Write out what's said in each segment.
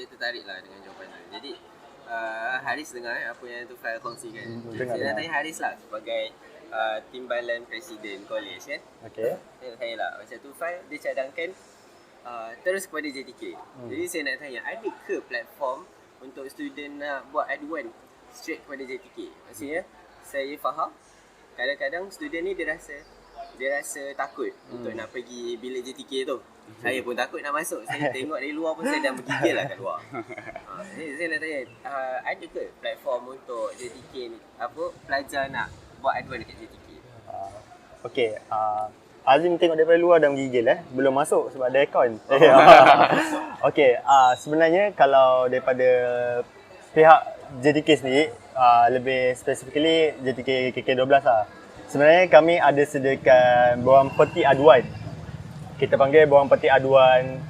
saya tertarik lah dengan jawapan tu. Jadi Haris dengar apa yang Tufail kongsikan. Saya nak tanya Haris lah sebagai timbalan presiden college kan. Okey. Saya nak tanya lah, macam Tufail dia cadangkan terus kepada JTK. Jadi saya nak tanya, ada ke platform untuk student nak buat aduan straight kepada JTK? Maksudnya saya faham kadang-kadang student ni dia rasa takut untuk nak pergi bilik JTK tu. Saya pun takut nak masuk. Saya tengok dari luar pun saya dah bergigil lah kat luar. Saya nak tanya, ada ke platform untuk JTK ni, pelajar nak buat aduan dekat JTK? Okey, Azim tengok daripada luar dah menggigil belum masuk sebab ada aircon. Okey, sebenarnya kalau daripada pihak JTK sendiri, lebih specifically JTK KK12 lah. Sebenarnya kami ada sediakan borang peti aduan. Kita panggil borang peti aduan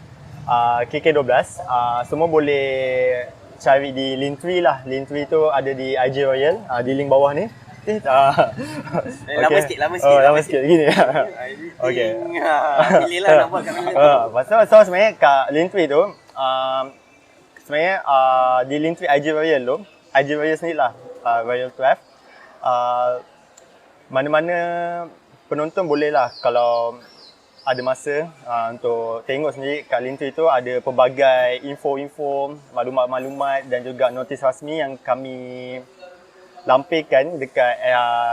KK12. Semua boleh cari di Linktree lah. Linktree tu ada di IG Royal, di link bawah ni. Lama sikit gini. Okey. Pilihlah nak buat kat mana tu. So sebenarnya kat Linktree tu sebenarnya di Linktree IG Royal tu, IG Royal sendiri lah, Royal 12. Mana-mana penonton boleh lah kalau ada masa untuk tengok sendiri. Kat Linktree tu ada pelbagai info-info, maklumat-maklumat dan juga notis rasmi yang kami lampirkan dekat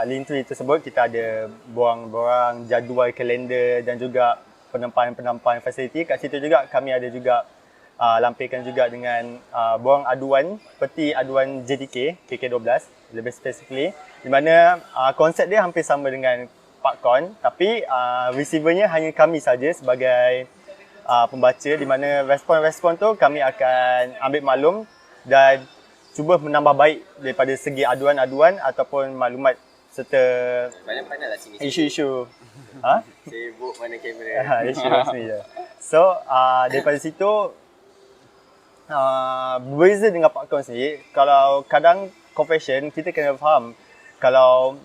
Linktree tersebut. Kita ada borang-borang jadual kalender dan juga penampahan fasiliti. Kat situ juga kami ada juga lampirkan juga dengan borang aduan, peti aduan JTK KK12 lebih specifically, di mana konsep dia hampir sama dengan PAKCON, tapi receivernya hanya kami saja sebagai pembaca, di mana respon-respon tu kami akan ambil maklum dan cuba menambah baik daripada segi aduan-aduan ataupun maklumat serta pandai-pandai lah sini isu-isu. Sibuk mana kamera. Isu rasmi je. So daripada situ berbeza dengan PAKCON sendiri. Kalau kadang confession, kita kena faham kalau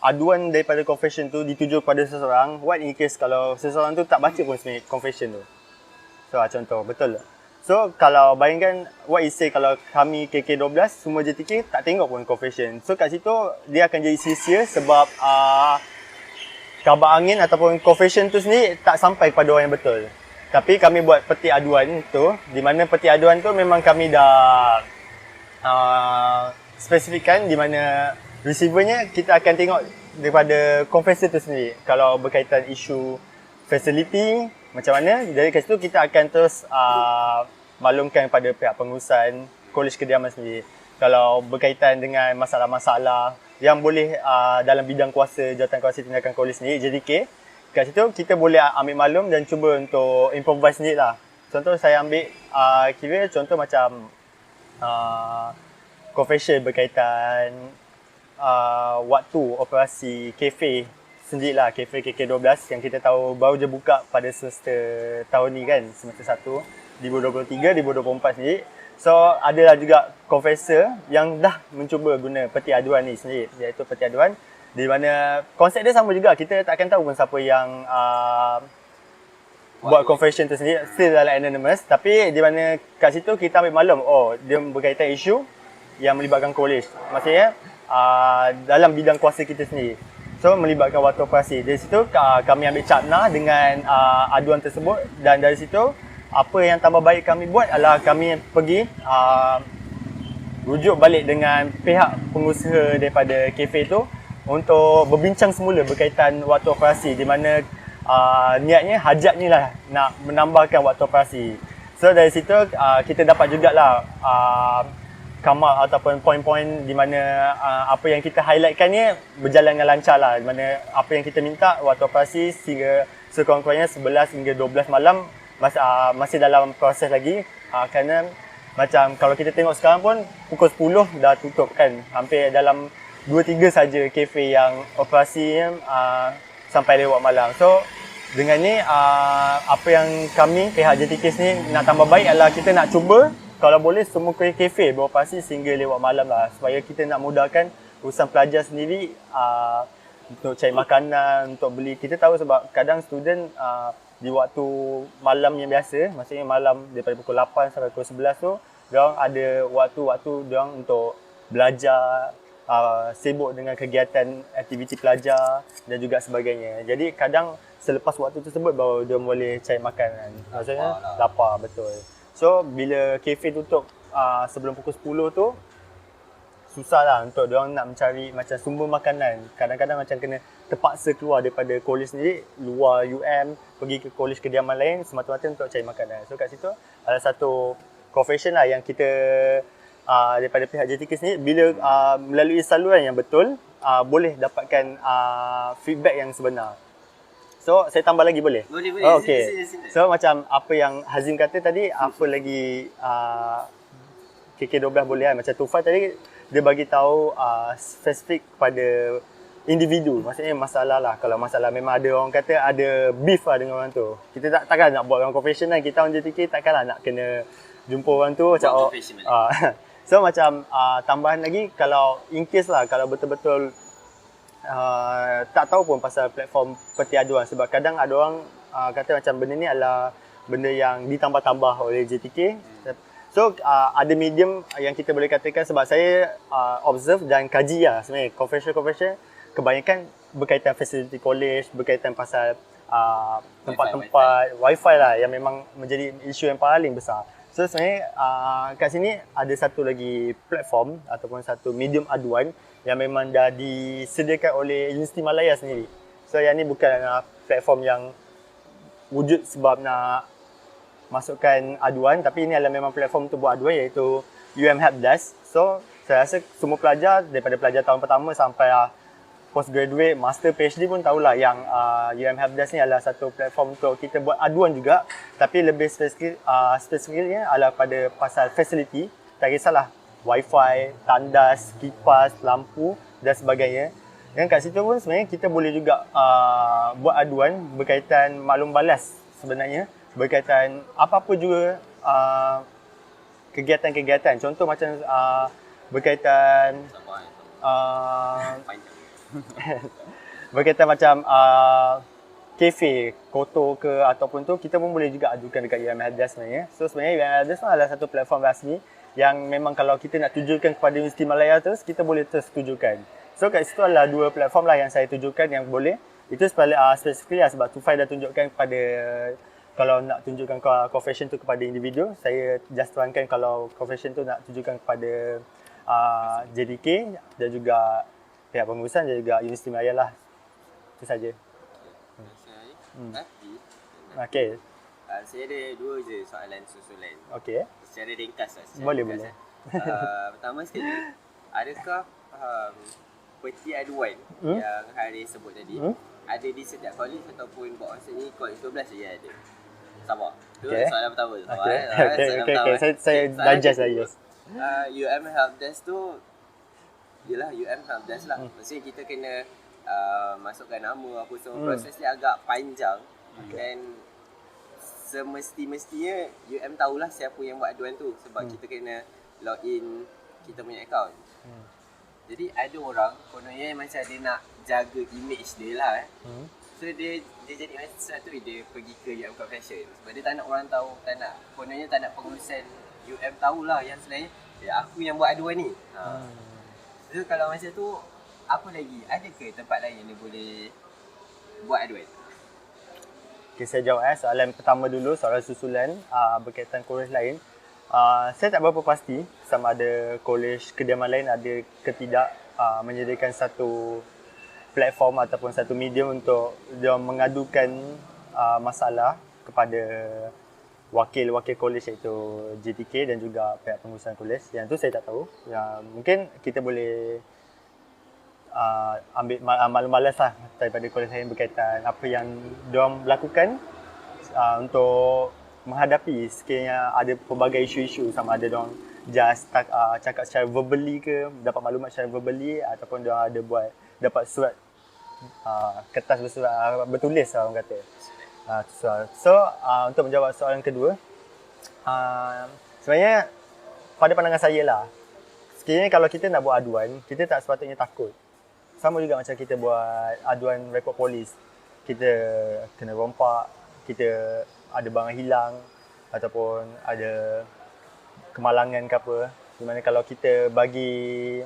aduan daripada confession tu dituju kepada seseorang, what in case kalau seseorang tu tak baca pun sebenarnya confession tu. So contoh, betul tak? So kalau bayangkan what you say, kalau kami KK12 semua JTK tak tengok pun confession. So kat situ dia akan jadi sia-sia sebab kabar angin ataupun confession tu sendiri tak sampai kepada orang yang betul. Tapi kami buat peti aduan tu, di mana peti aduan tu memang kami dah spesifikkan, di mana receivernya kita akan tengok daripada confessor tu sendiri. Kalau berkaitan isu facility macam mana, dari kat situ kita akan terus maklumkan kepada pihak pengurusan Kolej Kediaman sendiri. Kalau berkaitan dengan masalah-masalah yang boleh dalam bidang kuasa Jawatankuasa Tindakan Kolej sendiri, JTK, kat situ kita boleh ambil maklum dan cuba untuk improvise sendiri lah. Contoh saya ambil kira contoh macam confession berkaitan waktu operasi kafe sendiri lah, kafe KK12 yang kita tahu baru je buka pada semester tahun ni kan, semester 1 2023-2024 sendiri. So adalah juga confessor yang dah mencuba guna peti aduan ni sendiri, iaitu peti aduan di mana konsep dia sama juga. Kita tak akan tahu pun siapa yang buat confession tu sendiri, still dalam anonymous, tapi di mana kat situ kita ambil maklum, oh dia berkaitan isu yang melibatkan kolej, maksudnya dalam bidang kuasa kita sendiri. So melibatkan waktu operasi. Dari situ kami ambil capna dengan aduan tersebut, dan dari situ apa yang tambah baik kami buat adalah kami pergi rujuk balik dengan pihak pengusaha daripada kafe tu untuk berbincang semula berkaitan waktu operasi, di mana niatnya, hajatnya lah nak menambahkan waktu operasi. So dari situ kita dapat jugalah come out ataupun poin-poin di mana apa yang kita highlightkan ni berjalan dengan lancar lah, di mana apa yang kita minta waktu operasi sehingga sekurang-kurangnya 11 hingga 12 malam masih dalam proses lagi, kerana macam kalau kita tengok sekarang pun pukul 10 dah tutup kan, hampir dalam 2-3 saja kafe yang operasi sampai lewat malam. So dengan ni apa yang kami pihak JTK ni nak tambah baik adalah kita nak cuba kalau boleh semua kafe beroperasi sehingga lewat malam lah, supaya kita nak mudahkan urusan pelajar sendiri untuk cari makanan, untuk beli. Kita tahu sebab kadang student di waktu malam yang biasa, maksudnya malam daripada pukul 8 sampai pukul 11 tu, diorang ada waktu-waktu diorang untuk belajar, sibuk dengan kegiatan aktiviti pelajar dan juga sebagainya. Jadi kadang selepas waktu tersebut baru dia boleh cari makanan. Maksudnya lapar, betul. So bila kafe tutup sebelum pukul 10 tu, susah lah untuk diorang nak mencari macam sumber makanan. Kadang-kadang macam kena terpaksa keluar daripada college sendiri, luar UM, pergi ke college kediaman lain semata-mata untuk cari makanan. So kat situ ada satu confession lah yang kita daripada pihak JTK sendiri, bila melalui saluran yang betul, boleh dapatkan feedback yang sebenar. So saya tambah lagi boleh? Boleh. Okay. So macam apa yang Hazim kata tadi, apa lagi KK12 boleh kan? Macam Tufan tadi, dia bagi tahu spesifik kepada individu. Maksudnya masalah lah. Kalau masalah memang ada orang kata ada beef lah dengan orang tu. Kita takkan nak buat orang confession kan. Kita orang JTK takkanlah nak kena jumpa orang tu macam so macam tambahan lagi, kalau in case lah, kalau betul-betul tak tahu pun pasal platform peti aduan, sebab kadang ada orang kata macam benda ni adalah benda yang ditambah-tambah oleh JTK. So ada medium yang kita boleh katakan, sebab saya observe dan kaji lah sebenarnya confession kebanyakan berkaitan facility college, berkaitan pasal tempat-tempat wifi lah yang memang menjadi isu yang paling besar. So sebenarnya kat sini ada satu lagi platform ataupun satu medium aduan yang memang dah disediakan oleh Universiti Malaya sendiri. So yang ni bukan platform yang wujud sebab nak masukkan aduan, tapi ini adalah memang platform untuk buat aduan, iaitu Helpdesk. So saya rasa semua pelajar daripada pelajar tahun pertama sampai postgraduate, master, PhD pun tahulah yang Helpdesk ni adalah satu platform untuk kita buat aduan juga, tapi lebih spesifiknya adalah pada pasal facility. Tak kisahlah wifi, tandas, kipas, lampu dan sebagainya. Dan kat situ pun sebenarnya kita boleh juga buat aduan berkaitan maklum balas sebenarnya, berkaitan apa-apa juga kegiatan-kegiatan. Contoh macam berkaitan berkaitan macam kafe, kotor ke ataupun tu, kita pun boleh juga ajukan dekat Helpdesk sebenarnya. So sebenarnya Helpdesk adalah satu platform rasmi yang memang kalau kita nak tujukan kepada Universiti Malaya terus, kita boleh terus tujukan. So kat situ adalah dua platform lah yang saya tujukan yang boleh. Itu spesifikly lah sebab Tufai dah tunjukkan kepada, kalau nak tunjukkan confession tu kepada individu, saya just terangkan kalau confession tu nak tunjukkan kepada JDK dan juga pihak pengurusan dan juga Universiti Malaya lah. Itu saja. Tapi Okey. saya ada dua je soalan susulan. Okey. Secara ringkas lah. Boleh. Pertama sekali, adakah peti aduan yang Haris sebut tadi ada di setiap college ataupun maksudnya college 12 saja ada? Sabar. Itu soalan pertama. Okey. Saya digest lah. Yes. Helpdesk tu yelah Helpdesk lah. Maksudnya kita kena masukkan nama apa semua, proses dia agak panjang dan semestinya tahulah siapa yang buat aduan tu sebab kita kena login kita punya account. Jadi ada orang kononnya macam dia nak jaga image dia lah so dia jadi macam satu, dia pergi ke Confession sebab dia tak nak orang tahu, kononnya tak nak pengurusan tahulah yang sebenarnya aku yang buat aduan ni. So kalau macam tu, apa lagi? Ada ke tempat lain yang dia boleh buat aduan? Okay, saya jawab soalan pertama dulu, soalan susulan berkaitan kolej lain. Saya tak berapa pasti sama ada kolej kediaman lain ada ke tidak menyediakan satu platform ataupun satu medium untuk dia mengadukan masalah kepada wakil-wakil kolej iaitu JTK dan juga pihak pengurusan kolej. Yang tu saya tak tahu. Mungkin kita boleh ambil maklum-malas lah daripada kolej lain berkaitan apa yang diorang lakukan untuk menghadapi sekiranya ada pelbagai isu-isu, sama ada diorang just cakap secara verbally ke, dapat maklumat secara verbally ataupun diorang ada dapat surat kertas bertulis lah orang kata. So untuk menjawab soalan kedua, sebenarnya pada pandangan saya lah, sekiranya kalau kita nak buat aduan, kita tak sepatutnya takut. Sama juga macam kita buat aduan rekod polis, kita kena rompak, kita ada barang hilang ataupun ada kemalangan ke apa, di mana kalau kita bagi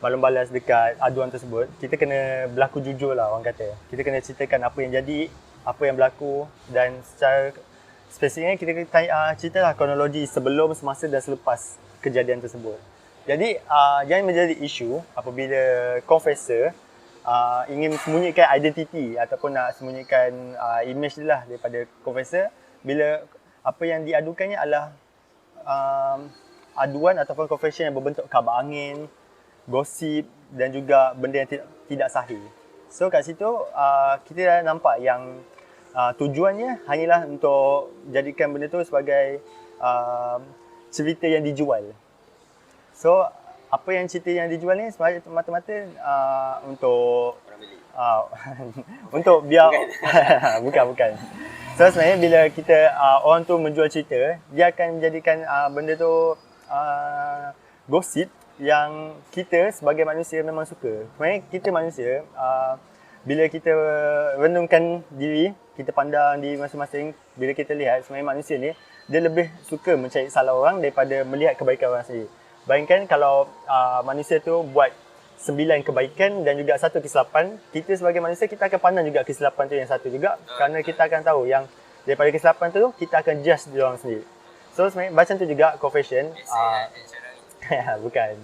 maklum balas dekat aduan tersebut, kita kena berlaku jujur lah orang kata. Kita kena ceritakan apa yang jadi, apa yang berlaku, dan secara spesifiknya kita kena ceritalah kronologi sebelum, semasa dan selepas kejadian tersebut. Jadi jangan menjadi isu apabila confessor ingin sembunyikan identiti ataupun nak sembunyikan image dia lah daripada confessor, bila apa yang diadukannya adalah aduan ataupun confession yang berbentuk kabar angin, gosip dan juga benda yang tidak sahih. So kat situ kita dah nampak yang tujuannya hanyalah untuk jadikan benda tu sebagai cerita yang dijual. So apa yang cerita yang dijual ni semata-mata untuk untuk biar bukan. So sebenarnya bila kita orang tu menjual cerita, dia akan menjadikan benda tu gosip yang kita sebagai manusia memang suka. Sebenarnya kita manusia, bila kita renungkan diri, kita pandang diri masing-masing, bila kita lihat sebenarnya manusia ni, dia lebih suka mencari salah orang daripada melihat kebaikan orang sendiri. Bayangkan kalau manusia tu buat 9 kebaikan dan juga 1 kesilapan, kita sebagai manusia kita akan pandang juga kesilapan tu yang satu juga, kerana kita akan tahu yang daripada kesilapan tu kita akan judge dia orang sendiri. So sebenarnya macam tu juga confession. Bukan.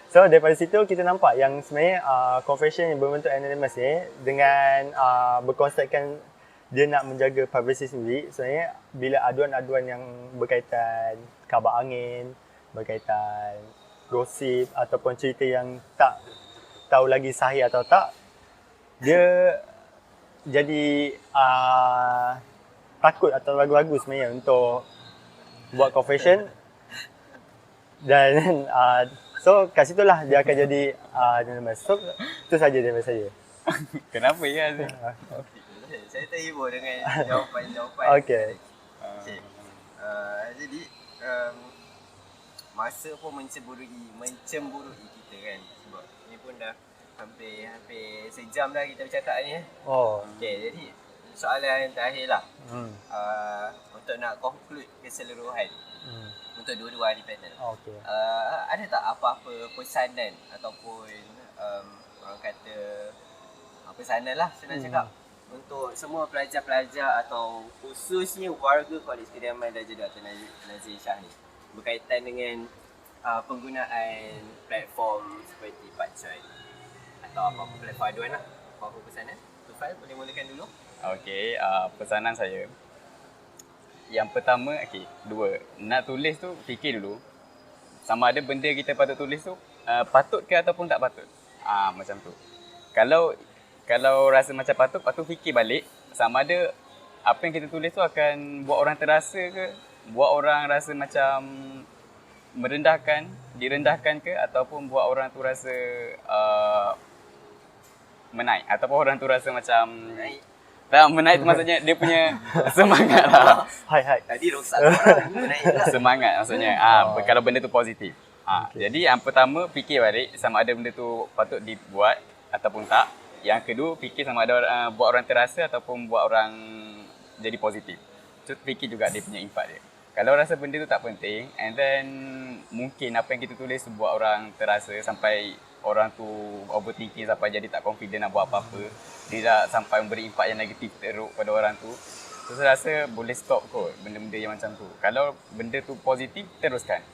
So daripada situ kita nampak yang sebenarnya confession yang berbentuk anonymous ni dengan berkonsepkan dia nak menjaga privacy sendiri, sebenarnya bila aduan-aduan yang berkaitan kabar angin, berkaitan gosip ataupun cerita yang tak tahu lagi sahih atau tak, dia jadi takut atau ragu-ragu sebenarnya untuk buat confession. Dan so kat situlah dia akan jadi anonymous. So itu saja daripada saya. Kenapa ya? Saya terhibur dengan jawapan-jawapan. Okey. Jadi masa pun mencemburui kita kan, sebab ni pun dah hampir sejam dah kita bercakap ni. Okey, jadi soalan yang terakhir lah. Untuk nak conclude keseluruhan untuk dua-dua ahli panel. Okey. Ada tak apa-apa pesanan ataupun orang kata pesanan lah senang cakap untuk semua pelajar-pelajar atau khususnya warga Kolej Kediaman Darjah Dr. Nazir Shah ni berkaitan dengan penggunaan platform seperti Patcoin atau apa-apa platform aduan lah, apa-apa pesanan? Tufail boleh mulakan dulu. Okey, pesanan saya. Yang pertama, dua. Nak tulis tu, fikir dulu. Sama ada benda kita patut tulis tu, patut ke ataupun tak patut. Macam tu. Kalau rasa macam patut fikir balik. Sama ada apa yang kita tulis tu akan buat orang terasa ke, buat orang rasa macam direndahkan ke, ataupun buat orang tu rasa menaik. Ataupun orang tu rasa macam tak, menaik tu maksudnya dia punya semangat lah. Hai. Tadi rosak orang, menaik lah. Semangat maksudnya. Kalau benda tu positif. Jadi yang pertama, fikir balik sama ada benda tu patut dibuat ataupun tak. Yang kedua, fikir sama ada buat orang terasa ataupun buat orang jadi positif. So, fikir juga dia punya impact dia. Kalau rasa benda tu tak penting, and then mungkin apa yang kita tulis buat orang terasa sampai orang tu overthinking sampai jadi tak confident nak buat apa-apa, dia dah sampai memberi impact yang negatif teruk pada orang tu. So saya rasa boleh stop kot benda-benda yang macam tu. Kalau benda tu positif, teruskan.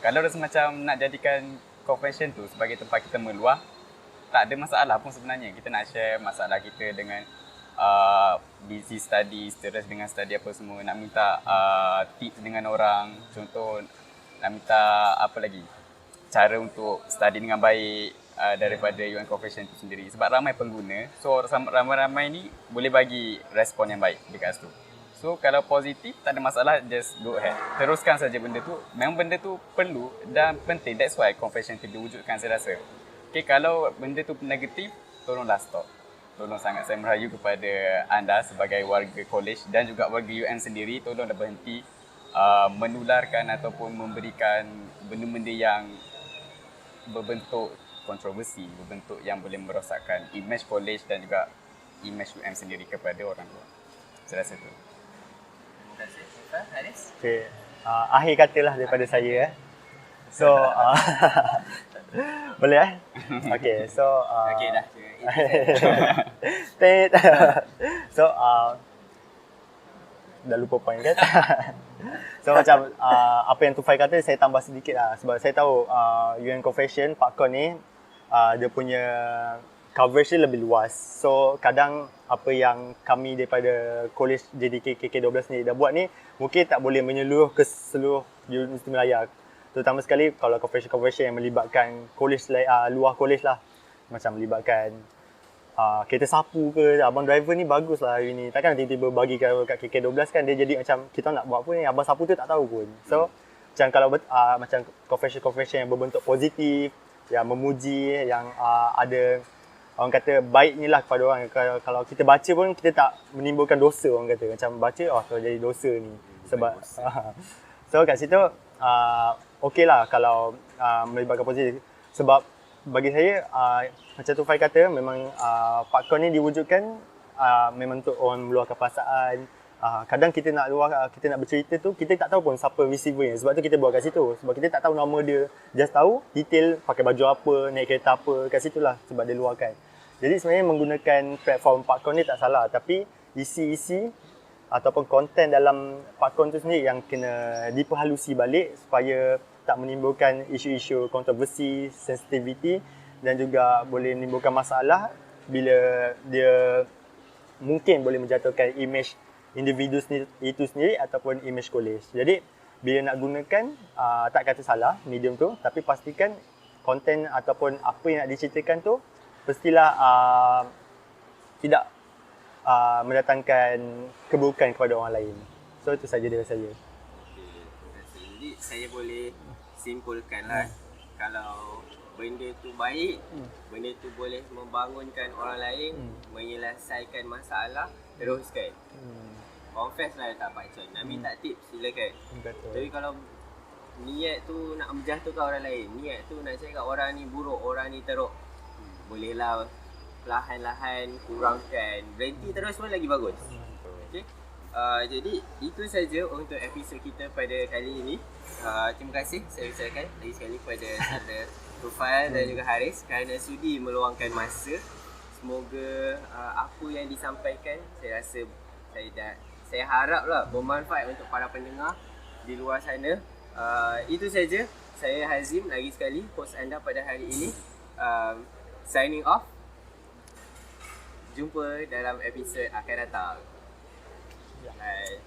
Kalau rasa macam nak jadikan confession tu sebagai tempat kita meluah, tak ada masalah pun sebenarnya. Kita nak share masalah kita dengan busy study, stress dengan study apa semua, nak minta tips dengan orang, contoh nak minta apa lagi, cara untuk study dengan baik daripada UN Confession itu sendiri. Sebab ramai pengguna, so ramai-ramai ni boleh bagi respon yang baik dekat situ. So kalau positif, tak ada masalah, just go ahead. Teruskan saja benda tu. Memang benda tu perlu dan penting. That's why Confession itu diwujudkan, saya rasa. Okay, kalau benda tu negatif, tolonglah stop. Tolong sangat saya merayu kepada anda sebagai warga kolej dan juga warga UM sendiri, tolonglah berhenti menularkan ataupun memberikan benda-benda yang berbentuk kontroversi, berbentuk yang boleh merosakkan imej kolej dan juga image UM sendiri kepada orang luar. Saya rasa tu. Terima kasih. Haris? Okay. Akhir katalah daripada saya. So, boleh Okay, so... Okay dah. Tet. So, dah lupa point kan? So macam apa yang Tufai kata, saya tambah sedikit lah. Sebab saya tahu UN Confession, PAKCON ni, dia punya coverage dia lebih luas. So kadang apa yang kami daripada College JDK KK12 ni dah buat ni, mungkin tak boleh menyeluruh ke seluruh Universiti Melaya. Terutama sekali kalau convention yang melibatkan college luar college lah. Macam melibatkan kereta sapu ke, abang driver ni bagus lah hari ni. Takkan tiba-tiba bagi kat KK12 kan, dia jadi macam kita nak buat apa ni, abang sapu tu tak tahu pun. So macam kalau macam convention yang berbentuk positif, yang memuji, yang ada orang kata baik ni lah kepada orang. Kalau kita baca pun kita tak menimbulkan dosa, orang kata. Macam baca, terus jadi dosa ni. Sebab so kat situ okey lah kalau melibatkan positif. Sebab bagi saya macam Tufai kata, memang PAKCON ni diwujudkan memang untuk orang meluahkan perasaan. Kadang kita nak bercerita tu, kita tak tahu pun siapa receivernya. Sebab tu kita buat kat situ. Sebab kita tak tahu nama dia. Just tahu detail pakai baju apa, naik kereta apa, kat situlah sebab dia luahkan. Jadi sebenarnya menggunakan platform PAKCON ni tak salah, tapi isi-isi ataupun konten dalam PAKCON tu sendiri yang kena diperhalusi balik supaya tak menimbulkan isu-isu kontroversi, sensitivity dan juga boleh menimbulkan masalah bila dia mungkin boleh menjatuhkan image individu itu sendiri ataupun image college. Jadi bila nak gunakan tak kata salah medium tu, tapi pastikan konten ataupun apa yang nak diceritakan tu pastilah tidak mendatangkan keburukan kepada orang lain. So itu saja dari saya. Okay, terima kasih. Jadi saya boleh simpulkan lah, kalau benda tu baik, benda tu boleh membangunkan orang lain, menyelesaikan masalah, teruskan. Confess lah tak Pak Chan. Nak minta tips, silakan. Betul. Tapi kalau niat tu nak menjatuhkan orang lain, niat tu nak cakap orang ni buruk, orang ni teruk, bolehlah perlahan-lahan kurangkan. Berhenti terus pun lagi bagus. Okay? Jadi itu saja untuk episod kita pada kali ini. Terima kasih saya ucapkan lagi sekali kepada saudara Tufai dan juga Haris kerana sudi meluangkan masa. Semoga apa yang disampaikan, saya rasa saya haraplah bermanfaat untuk para pendengar di luar sana. Itu saja. Saya Hazim lagi sekali, host anda pada hari ini. Signing off. Jumpa dalam episod akan datang. Bye.